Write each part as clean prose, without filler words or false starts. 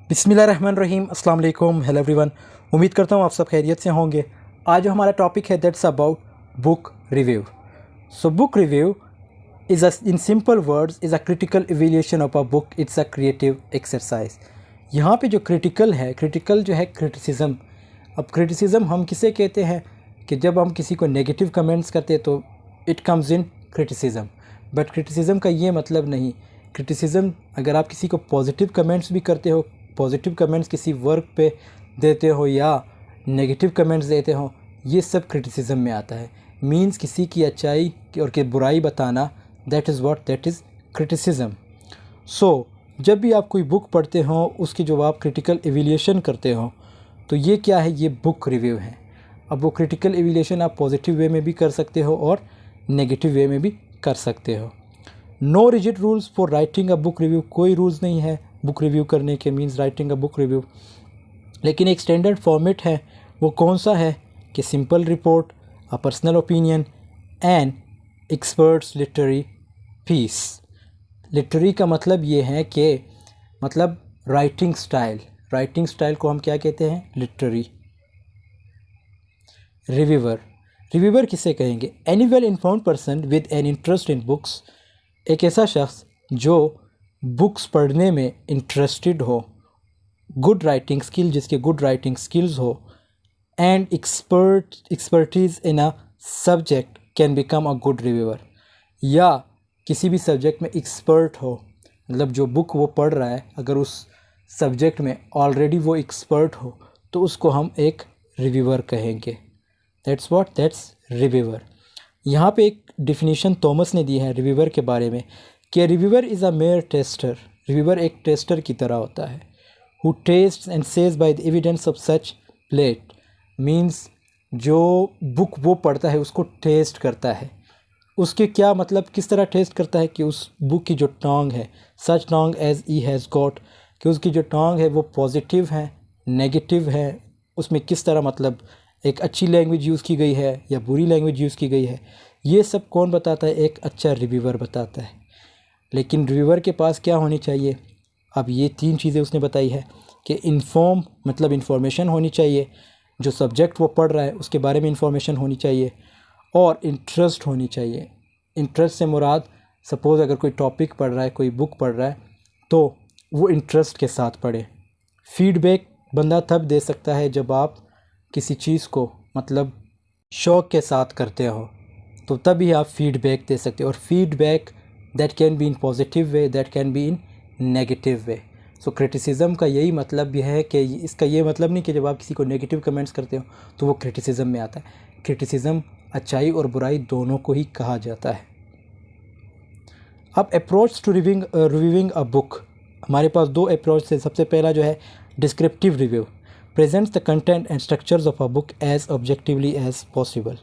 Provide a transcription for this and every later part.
बिस्मिल्लाहिर्रहमानिर्रहीम, अस्सलाम वालेकुम, हेलो एवरीवन। उम्मीद करता हूँ आप सब खैरियत से होंगे। आज जो हमारा टॉपिक है that's about book review. So book review is in simple words is a critical evaluation of a book. It's a creative exercise. यहाँ पे जो क्रिटिकल जो है क्रिटिसिज्म। अब क्रिटिसिज्म हम किसे कहते हैं कि जब हम किसी को नेगेटिव कमेंट्स करते हैं तो it comes in criticism. But criticism का ये मतलब नहीं। क्रिटिसिज्म अगर आप किसी को पॉजिटिव कमेंट्स भी करते हो, पॉजिटिव कमेंट्स किसी वर्क पे देते हो या नेगेटिव कमेंट्स देते हो, ये सब क्रिटिसिज्म में आता है। मींस किसी की अच्छाई और की बुराई बताना, दैट इज़ क्रिटिसिज्म। सो जब भी आप कोई बुक पढ़ते हो उसकी जो आप क्रिटिकल एवेल्यूशन करते हो तो ये क्या है, ये बुक रिव्यू है। अब वो क्रिटिकल एवेल्यूशन आप पॉजिटिव वे में भी कर सकते हो और नेगेटिव वे में भी कर सकते हो। No rigid rules for writing a book review. कोई रूल्स नहीं है बुक रिव्यू करने के, means writing a book review. लेकिन एक स्टैंडर्ड फॉर्मेट है। वो कौन सा है कि simple report, a personal opinion and experts literary piece. Literary का मतलब ये है कि मतलब राइटिंग स्टाइल को हम क्या कहते हैं, लिटरेरी। रिव्यूवर किसे कहेंगे? Any well informed person with an interest in books. एक ऐसा शख्स जो बुक्स पढ़ने में इंटरेस्टेड हो, गुड राइटिंग स्किल, जिसके गुड राइटिंग स्किल्स हो, and expertise in a subject can become a good reviewer. या किसी भी सब्जेक्ट में एक्सपर्ट हो, मतलब जो बुक वो पढ़ रहा है अगर उस सब्जेक्ट में ऑलरेडी वो एक्सपर्ट हो तो उसको हम एक रिव्यूअर कहेंगे। That's reviewer. यहाँ पे एक डिफिनीशन थॉमस ने दी है रिव्यूअर के बारे में कि reviewer is a mere taster. Reviewer एक टेस्टर की तरह होता है। Who taste and says by the evidence of such plate. Means जो बुक वो पढ़ता है उसको टेस्ट करता है। उसके क्या मतलब, किस तरह टेस्ट करता है कि उस बुक की जो टोंग है, सच Tong as E has got, कि उसकी जो टोंग है वो पॉजिटिव है, नेगेटिव है, उसमें किस तरह मतलब एक अच्छी लैंग्वेज यूज़ की गई है या बुरी लैंग्वेज यूज़ की गई है। ये सब कौन बताता है? एक अच्छा रिव्यूअर बताता है। लेकिन रिव्यूअर के पास क्या होनी चाहिए? अब ये 3 चीज़ें उसने बताई है कि इन्फॉर्म मतलब इन्फॉर्मेशन होनी चाहिए, जो सब्जेक्ट वो पढ़ रहा है उसके बारे में इन्फॉर्मेशन होनी चाहिए, और इंटरेस्ट होनी चाहिए। इंटरेस्ट से मुराद, सपोज़ अगर कोई टॉपिक पढ़ रहा है, कोई बुक पढ़ रहा है तो वो इंटरेस्ट के साथ पढ़े। फीडबैक बंदा तब दे सकता है जब आप किसी चीज़ को मतलब शौक़ के साथ करते हो, तो तभी आप फीडबैक दे सकते हो। और feedback that can be in positive way, that can be in negative way. So criticism का यही मतलब यह है कि इसका ये मतलब नहीं कि जब आप किसी को नेगेटिव कमेंट्स करते हो तो वो क्रिटिसिज्म में आता है। क्रिटिसिज्म अच्छाई और बुराई दोनों को ही कहा जाता है। अब approach to reviewing a book, हमारे पास 2 अप्रोच है। सबसे पहला जो है descriptive review, presents the content and structures of a book as objectively as possible.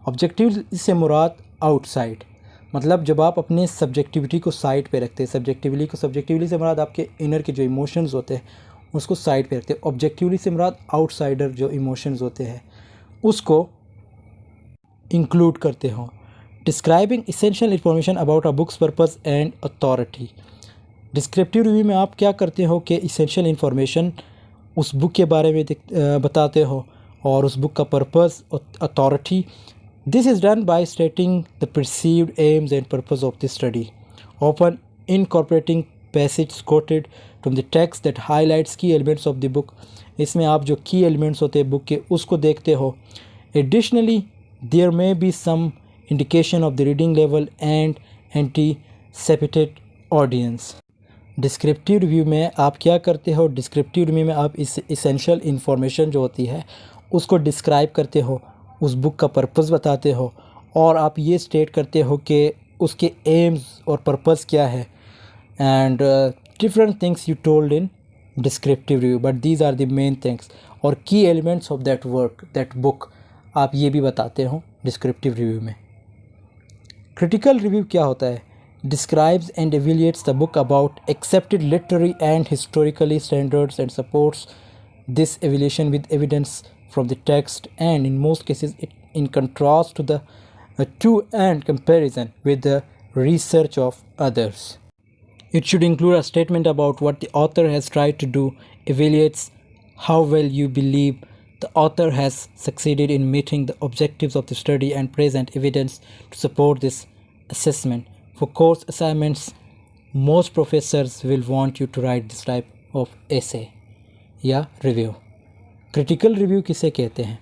Objective से मुराद आउटसाइड, मतलब जब आप अपने सब्जेक्टिविटी को साइड पे रखते हैं। सब्जेक्टिवली से मुराद आपके इनर के जो इमोशंस होते हैं उसको साइड पे रखते हैं। ऑब्जेक्टिवली से मुराद आउटसाइडर जो इमोशंस होते हैं उसको इंक्लूड करते हो। Describing essential information about a books purpose and authority. Descriptive review में आप क्या करते हो कि इसेंशियल इंफॉर्मेशन उस बुक के बारे में बताते हो और उस बुक का purpose, authority. This is done by stating the perceived AIIMS and purpose of the study, often incorporating passage coated from the text that highlights की एलिमेंट्स ऑफ द बुक। इसमें आप जो की एलिमेंट्स होते हैं बुक के उसको देखते हो। Additionally there may be some indication of the reading level and anticipated audience. Descriptive review में आप क्या करते हो? डिस्क्रिप्टिव रिव्यू में आप इस इसेंशियल इन्फॉर्मेशन जो होती है उसको डिस्क्राइब करते हो, उस बुक का पर्पस बताते हो और आप ये स्टेट करते हो कि उसके एम्स और पर्पस क्या है। And different things you told in descriptive review, but these are the main things. और key elements of that work, that book, आप ये भी बताते हो डिस्क्रिप्टिव रिव्यू में। क्रिटिकल रिव्यू क्या होता है? Describes and evaluates the book about accepted literary and historically standards and supports this evaluation with evidence from the text, and in most cases it in contrast to the to and comparison with the research of others. It should include a statement about what the author has tried to do, evaluates how well you believe the author has succeeded in meeting the objectives of the study, and present evidence to support this assessment. For course assignments, most professors will want you to write this type of essay या review. Critical review किसे कहते हैं?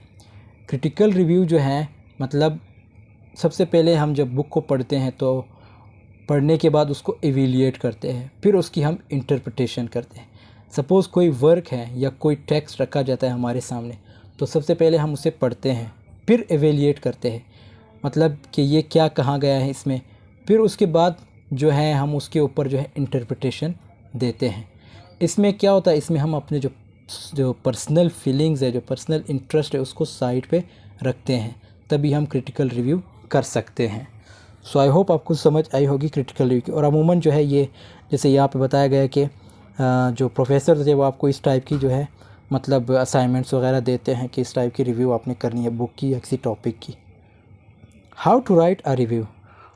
Critical review जो है मतलब सबसे पहले हम जब बुक को पढ़ते हैं तो पढ़ने के बाद उसको एवेल्यूएट करते हैं, फिर उसकी हम इंटरप्रिटेशन करते हैं। सपोज़ कोई वर्क है या कोई टेक्स्ट रखा जाता है हमारे सामने, तो सबसे पहले हम उसे पढ़ते हैं, फिर एवेल्यूएट करते हैं, मतलब कि ये क्या कहा गया है इसमें, फिर उसके बाद जो है हम उसके ऊपर जो है इंटरप्रिटेशन देते हैं। इसमें क्या होता है, इसमें हम अपने जो पर्सनल फीलिंग्स है, जो पर्सनल इंटरेस्ट है, उसको साइड पे रखते हैं, तभी हम क्रिटिकल रिव्यू कर सकते हैं। सो आई होप आपको समझ आई होगी क्रिटिकल रिव्यू की। और अमूमन जो है ये जैसे यहाँ पे बताया गया है कि जो प्रोफेसर थे वो आपको इस टाइप की जो है मतलब असाइनमेंट्स वगैरह देते हैं कि इस टाइप की रिव्यू आपने करनी है बुक की या किसी टॉपिक की। How to write a review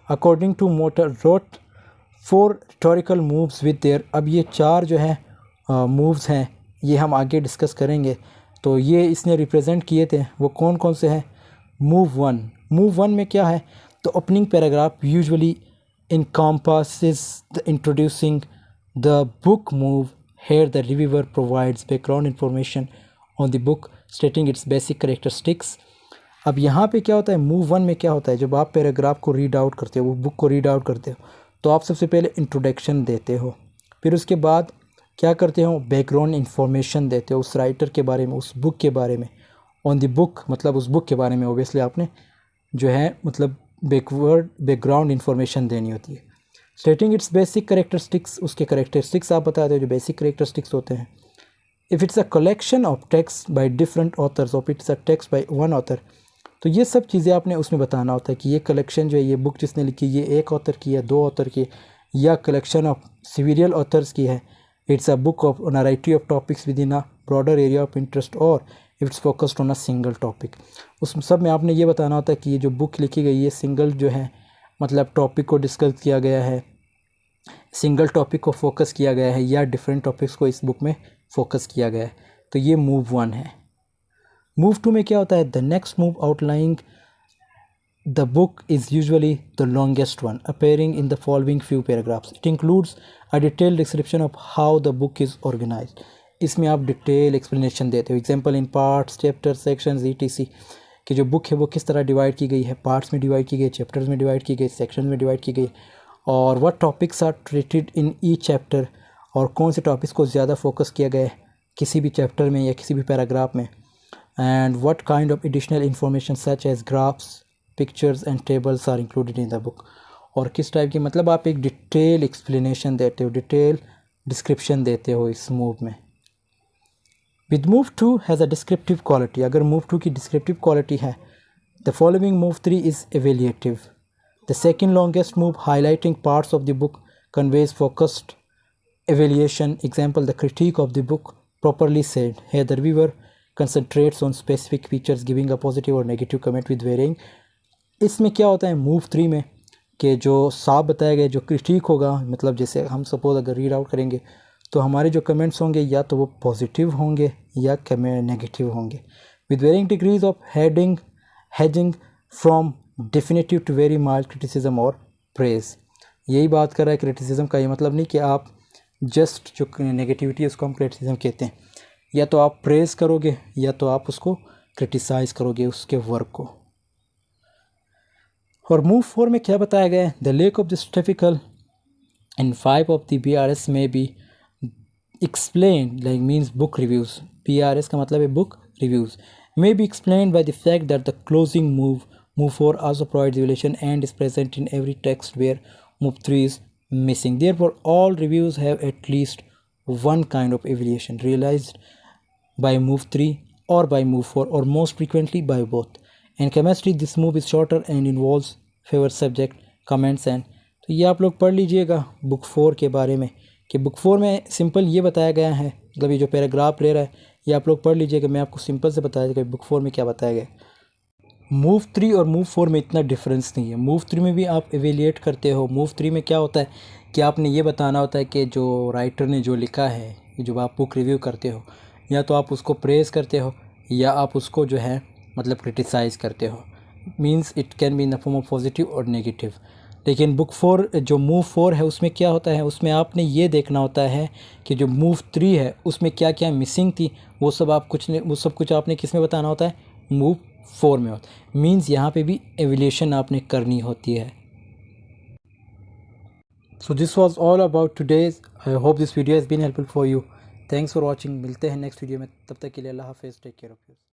according to Motta Roth 4 rhetorical moves with there. अब ये 4 जो है मूव्स हैं, ये हम आगे डिस्कस करेंगे। तो ये इसने रिप्रेजेंट किए थे, वो कौन कौन से हैं? मूव 1 में क्या है? The opening paragraph usually encompasses the introducing the book move. Here the reviewer provides background information on the book, stating its basic characteristics. अब यहाँ पे क्या होता है, मूव 1 में क्या होता है, जब आप पैराग्राफ को रीड आउट करते हो, वो बुक को रीड आउट करते हो, तो आप सबसे पहले इंट्रोडक्शन देते हो, फिर उसके बाद क्या करते हो, बैकग्राउंड इन्फॉर्मेशन देते हो उस राइटर के बारे में, उस बुक के बारे में। ऑन द बुक मतलब उस बुक के बारे में ओबियसली आपने जो है मतलब बैकग्राउंड इन्फॉर्मेशन देनी होती है। स्टेटिंग इट्स बेसिक करेक्टरिस्टिक्स, उसके करेक्टरिस्टिक्स आप बताते हो जो बेसिक करेक्टरिस्टिक्स होते हैं। If it's a collection of text by different authors, of it's a text by one author, तो ये सब चीज़ें आपने उसमें बताना होता है कि ये कलेक्शन जो है, ये बुक जिसने लिखी, ये एक ऑथर की है, 2 ऑथर की, या कलेक्शन ऑफ सीरियल ऑथर्स की है। It's a book of variety of topics within a broader area of interest, और it's focused on a single topic. उस सब में आपने ये बताना होता है कि ये जो बुक लिखी गई है सिंगल जो है मतलब टॉपिक को डिस्कस किया गया है, सिंगल टॉपिक को फोकस किया गया है, या डिफरेंट टॉपिक्स को इस बुक में फोकस किया गया है। तो ये मूव 1 है। मूव 2 में क्या होता है, the next move outlining the book is usually the longest one, appearing in the following few paragraphs. It includes a detailed description of how the book is organized. इसमें आप डिटेल एक्सप्लेनेशन देते हो, example in parts, chapter, sections, ETC, कि जो book है वो किस तरह डिवाइड की गई है, पार्ट्स में डिवाइड की गई, चैप्टर्स में डिवाइड की गई, सेक्शन में डिवाइड की गई, और what topics are treated in each chapter, और कौन से टॉपिक्स को ज़्यादा फोकस किया गया है किसी भी चैप्टर में या किसी भी पैराग्राफ में, and what kind of additional information such as graphs, pictures and tables are included in the book. और किस टाइप की मतलब आप एक डिटेल एक्सप्लेनेशन देते हो, डिटेल डिस्क्रिप्शन देते हो इस मूव में। With move 2 has a descriptive quality. अगर move 2 की descriptive quality है, the following move 3 is evaluative. The second longest move highlighting parts of the book conveys focused evaluation. Example, the critique of the book properly said. Here the reviewer concentrates on specific features, giving a positive or negative comment with varying. इसमें क्या होता है move 3 में कि जो साफ बताया गया, जो क्रिटिक होगा, मतलब जैसे हम सपोज अगर रीड आउट करेंगे तो हमारे जो कमेंट्स होंगे या तो वो पॉजिटिव होंगे या नेगेटिव होंगे, with varying degrees of hedging from definitive to very mild criticism और प्रेज। यही बात कर रहा है क्रिटिसिज्म का, ये मतलब नहीं कि आप जस्ट जो नेगेटिविटी है उसको हम क्रिटिसिज्म कहते हैं, या तो आप प्रेज करोगे या तो आप उसको क्रिटिसाइज़ करोगे उसके वर्क को। और मूव 4 में क्या बताया गया है, the lake of this typical in 5 of the BRS में B explained like means book reviews. PRS का मतलब है book reviews may be explained by the fact that the closing move 4 also provides evaluation and is present in every text where move 3 is missing. Therefore all reviews have at least one kind of evaluation realized by move 3 or by move 4, or most frequently by both. In chemistry this move is shorter and involves favor subject comments and तो ये आप लोग पढ़ लीजिएगा book 4 के बारे में कि बुक 4 में सिंपल ये बताया गया है, मतलब ये जो पैराग्राफ ले रहा है ये आप लोग पढ़ लीजिएगा, मैं आपको सिंपल से बताया कि बुक 4 में क्या बताया गया। मूव 3 और मूव 4 में इतना डिफरेंस नहीं है। मूव 3 में भी आप एवेलिएट करते हो। मूव 3 में क्या होता है कि आपने ये बताना होता है कि जो राइटर ने जो लिखा है, जो आप बुक रिव्यू करते हो, या तो आप उसको प्रेज़ करते हो या आप उसको जो है मतलब क्रिटिसाइज़ करते हो। Means it can be in the form of positive और नेगेटिव। लेकिन बुक 4 जो मूव 4 है उसमें क्या होता है, उसमें आपने ये देखना होता है कि जो मूव 3 है उसमें क्या क्या मिसिंग थी, वो सब आप कुछ नहीं, वो सब कुछ आपने किस में बताना होता है, मूव 4 में होता है। मींस यहाँ पे भी एवल्यूशन आपने करनी होती है। So this was all about today's. I hope this video has been helpful for you. Thanks for watching. मिलते हैं नेक्स्ट वीडियो में, तब तक के लिए अल्लाह हाफिज़। Take care of you.